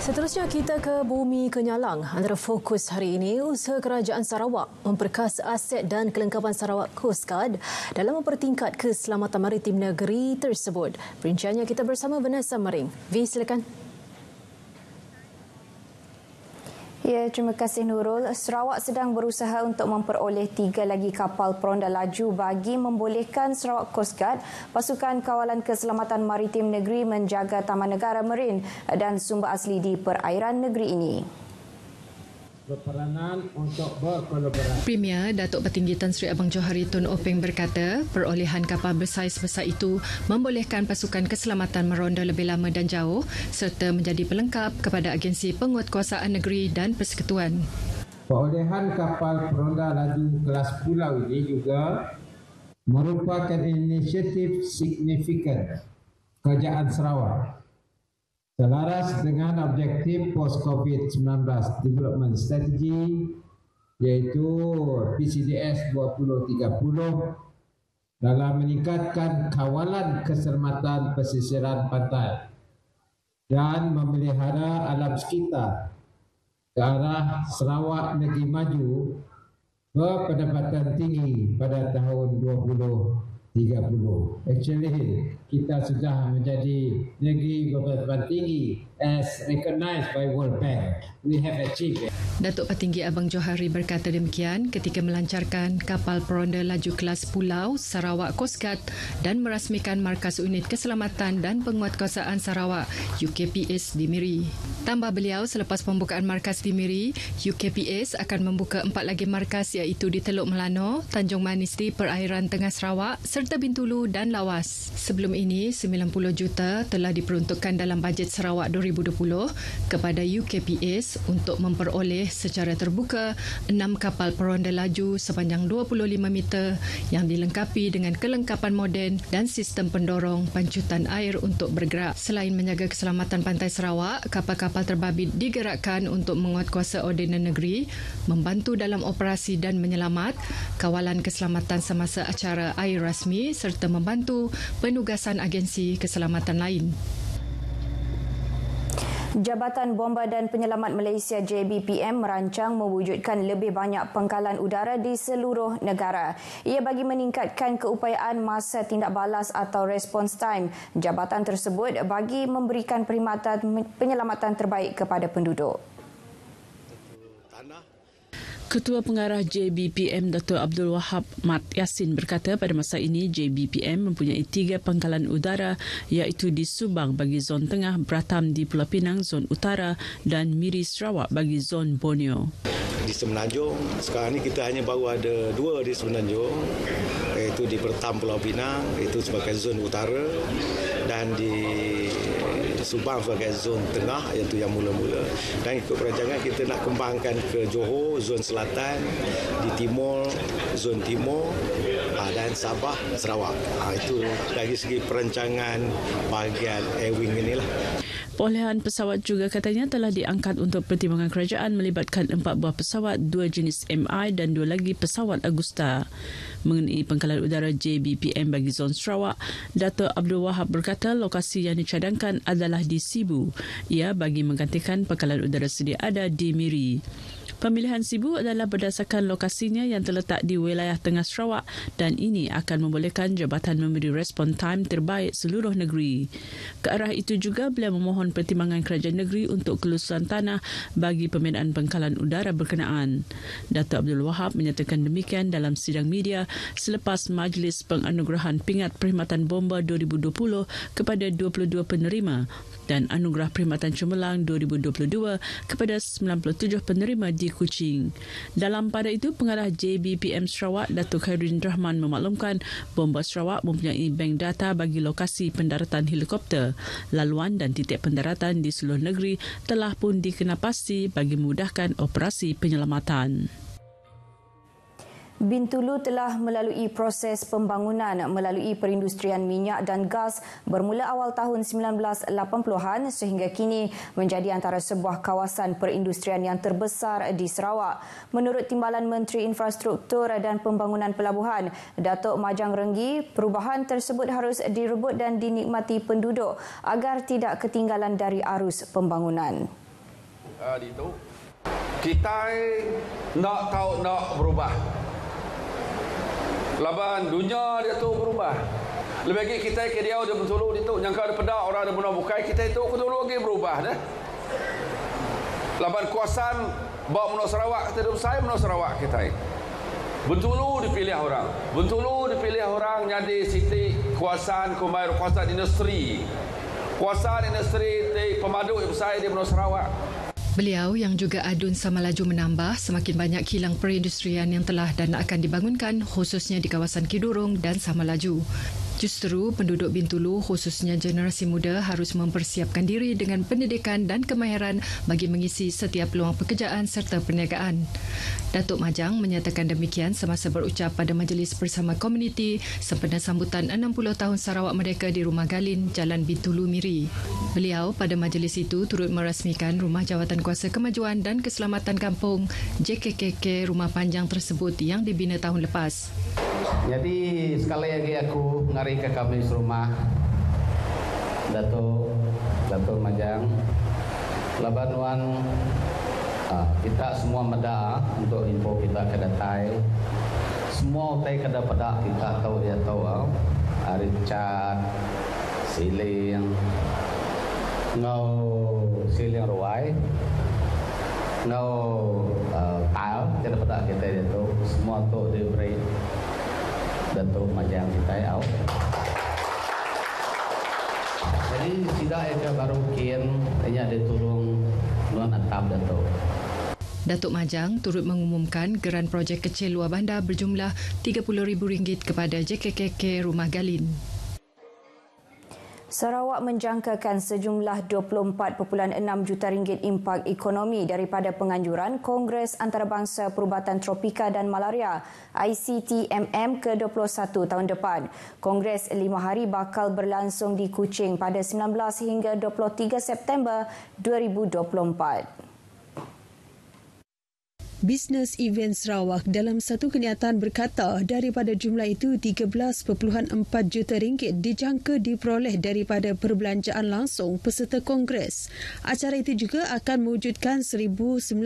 Seterusnya kita ke Bumi Kenyalang. Antara fokus hari ini, usaha Kerajaan Sarawak memperkasa aset dan kelengkapan Sarawak Coast Guard dalam mempertingkat keselamatan maritim negeri tersebut. Perinciannya kita bersama Vanessa Mering. V, silakan. Ya, terima kasih Nurul. Sarawak sedang berusaha untuk memperoleh 3 lagi kapal peronda laju bagi membolehkan Sarawak Coast Guard, Pasukan Kawalan Keselamatan Maritim Negeri menjaga Taman Negara Marine dan sumber asli di perairan negeri ini. Berperanan untuk berkolaborasi. Premier Datuk Petinggi Tan Sri Abang Johari Tun Openg berkata, perolehan kapal bersaiz besar itu membolehkan pasukan keselamatan meronda lebih lama dan jauh serta menjadi pelengkap kepada agensi penguatkuasaan negeri dan persekutuan. Perolehan kapal peronda laju kelas pulau ini juga merupakan inisiatif signifikan Kerajaan Sarawak selaras dengan objektif post-COVID-19 Development Strategy iaitu PCDS 2030 dalam meningkatkan kawalan keselamatan pesisiran pantai dan memelihara alam sekitar ke arah Sarawak negeri maju berpendapatan tinggi pada tahun 2030. Actually, kita sudah menjadi negeri berpendapatan tinggi as recognized by World Bank. We have achieved it. Datuk Petinggi Abang Johari berkata demikian ketika melancarkan kapal peronda laju kelas pulau Sarawak Coast Guard dan merasmikan Markas Unit Keselamatan dan Penguatkuasaan Sarawak UKPS di Miri. Tambah beliau, selepas pembukaan markas di Miri, UKPS akan membuka 4 lagi markas iaitu di Teluk Melano, Tanjung Manis di perairan tengah Sarawak serta Bintulu dan Lawas. Sebelum ini, 90 juta telah diperuntukkan dalam bajet Sarawak 2020 kepada UKPS untuk memperoleh secara terbuka 6 kapal peronda laju sepanjang 25 meter yang dilengkapi dengan kelengkapan moden dan sistem pendorong pancutan air untuk bergerak. Selain menjaga keselamatan pantai Sarawak, kapal-kapal terbabit digerakkan untuk menguatkuasa ordinan negeri, membantu dalam operasi dan menyelamat, kawalan keselamatan semasa acara air rasmi serta membantu penugasan agensi keselamatan lain. Jabatan Bomba dan Penyelamat Malaysia JBPM merancang mewujudkan lebih banyak pangkalan udara di seluruh negara. Ia bagi meningkatkan keupayaan masa tindak balas atau response time. Jabatan tersebut bagi memberikan perkhidmatan penyelamatan terbaik kepada penduduk. Ketua Pengarah JBPM Dato' Abdul Wahab Mat Yassin berkata pada masa ini JBPM mempunyai 3 pangkalan udara iaitu di Subang bagi zon tengah, Beratam di Pulau Pinang zon utara dan Miri Sarawak bagi zon Borneo. Di Semenanjung, sekarang ini kita hanya baru ada 2 di Semenanjung, iaitu di Beratam Pulau Pinang, itu sebagai zon utara, dan di Subang sebagai zon tengah, iaitu yang mula-mula. Dan ikut perancangan kita nak kembangkan ke Johor, zon selatan, di Timur, zon timur, dan Sabah, Sarawak. Itu dari segi perancangan bahagian air wing inilah. Perolehan pesawat juga katanya telah diangkat untuk pertimbangan kerajaan melibatkan 4 buah pesawat, 2 jenis MI dan 2 lagi pesawat Agusta. Mengenai pangkalan udara JBPM bagi zon Sarawak, Dato' Abdul Wahab berkata lokasi yang dicadangkan adalah di Sibu. Ia bagi menggantikan pangkalan udara sedia ada di Miri. Pemilihan Sibu adalah berdasarkan lokasinya yang terletak di wilayah tengah Sarawak dan ini akan membolehkan jabatan memberi respon time terbaik seluruh negeri. Ke arah itu juga beliau memohon pertimbangan kerajaan negeri untuk kelusuran tanah bagi pembinaan pangkalan udara berkenaan. Dato' Abdul Wahab menyatakan demikian dalam sidang media selepas Majlis Penganugerahan Pingat Perkhidmatan Bomba 2020 kepada 22 penerima dan Anugerah Perkhidmatan Cemerlang 2022 kepada 97 penerima di Kuching. Dalam pada itu, Pengarah JBPM Sarawak, Datuk Khairuddin Rahman memaklumkan Bomba Sarawak mempunyai bank data bagi lokasi pendaratan helikopter. Laluan dan titik pendaratan di seluruh negeri telah pun dikenapasti bagi memudahkan operasi penyelamatan. Bintulu telah melalui proses pembangunan melalui perindustrian minyak dan gas bermula awal tahun 1980-an sehingga kini menjadi antara sebuah kawasan perindustrian yang terbesar di Sarawak. Menurut Timbalan Menteri Infrastruktur dan Pembangunan Pelabuhan, Datuk Majang Renggi, perubahan tersebut harus direbut dan dinikmati penduduk agar tidak ketinggalan dari arus pembangunan. itu kita nak berubah. Laban dunia dia tu berubah. Lebih lagi kita ke dia ada Bintulu itu nyangka ada pedak orang ada benar bukai kita itu Bintulu lagi berubah dah. Laban kuasaan bawa Menua Sarawak kita hidup saya Menua Sarawak kita. Bintulu dipilih orang jadi siti kuasaan kuasaan industri. Kuasaan industri pemadu ibu saya di Menua Sarawak. Beliau yang juga adun sama laju menambah semakin banyak kilang perindustrian yang telah dan akan dibangunkan khususnya di kawasan Kidurong dan Sama Laju. Justru penduduk Bintulu khususnya generasi muda harus mempersiapkan diri dengan pendidikan dan kemahiran bagi mengisi setiap peluang pekerjaan serta perniagaan. Datuk Majang menyatakan demikian semasa berucap pada majlis bersama komuniti sempena sambutan 60 tahun Sarawak Merdeka di Rumah Galin, Jalan Bintulu Miri. Beliau pada majlis itu turut merasmikan Rumah Jawatan Kuasa Kemajuan dan Keselamatan Kampung JKKK Rumah Panjang tersebut yang dibina tahun lepas. Jadi sekali lagi aku ngari ke kami rumah Datuk Majang Labanuan kita semua meda untuk info kita ke datai semua utai kada pada kita tahu Richard siling siling ruai tile kada pada kita itu semua tu diberi Datuk Majang kita jadi tidak ada baru kian hanya diturung luan atap Datuk Majang turut mengumumkan geran projek kecil luar bandar berjumlah RM30,000 kepada JKKK Rumah Galin. Sarawak menjangkakan sejumlah 24.6 juta ringgit impak ekonomi daripada penganjuran Kongres Antarabangsa Perubatan Tropika dan Malaria ICTMM ke-21 tahun depan. Kongres 5 hari bakal berlangsung di Kuching pada 19 hingga 23 September 2024. Business Event Sarawak dalam satu kenyataan berkata daripada jumlah itu 13.4 juta ringgit dijangka diperoleh daripada perbelanjaan langsung peserta Kongres. Acara itu juga akan mewujudkan 1,952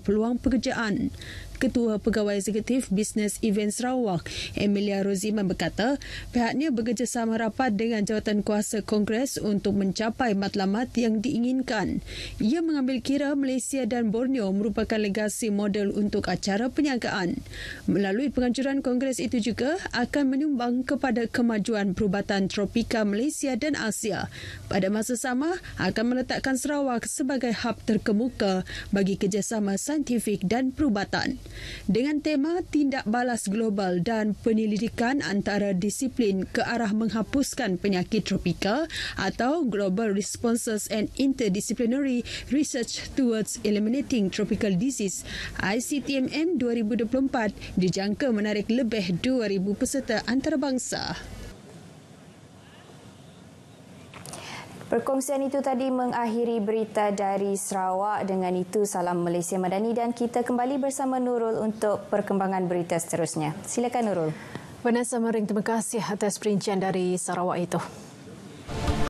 peluang pekerjaan. Ketua Pegawai Eksekutif Business Event Sarawak, Emilia Roziman berkata, pihaknya bekerjasama rapat dengan Jawatan Kuasa Kongres untuk mencapai matlamat yang diinginkan. Ia mengambil kira Malaysia dan Borneo merupakan legasi model untuk acara perniagaan. Melalui penganjuran Kongres itu juga akan menyumbang kepada kemajuan perubatan tropika Malaysia dan Asia. Pada masa sama, akan meletakkan Sarawak sebagai hub terkemuka bagi kerjasama saintifik dan perubatan. Dengan tema tindak balas global dan penyelidikan antara disiplin ke arah menghapuskan penyakit tropika atau Global Responses and Interdisciplinary Research Towards Eliminating Tropical Disease ICTMM 2024 dijangka menarik lebih 2,000 peserta antarabangsa. Perkongsian itu tadi mengakhiri berita dari Sarawak. Dengan itu, salam Malaysia Madani dan kita kembali bersama Nurul untuk perkembangan berita seterusnya. Silakan Nurul. Vanessa Mering, terima kasih atas perincian dari Sarawak itu.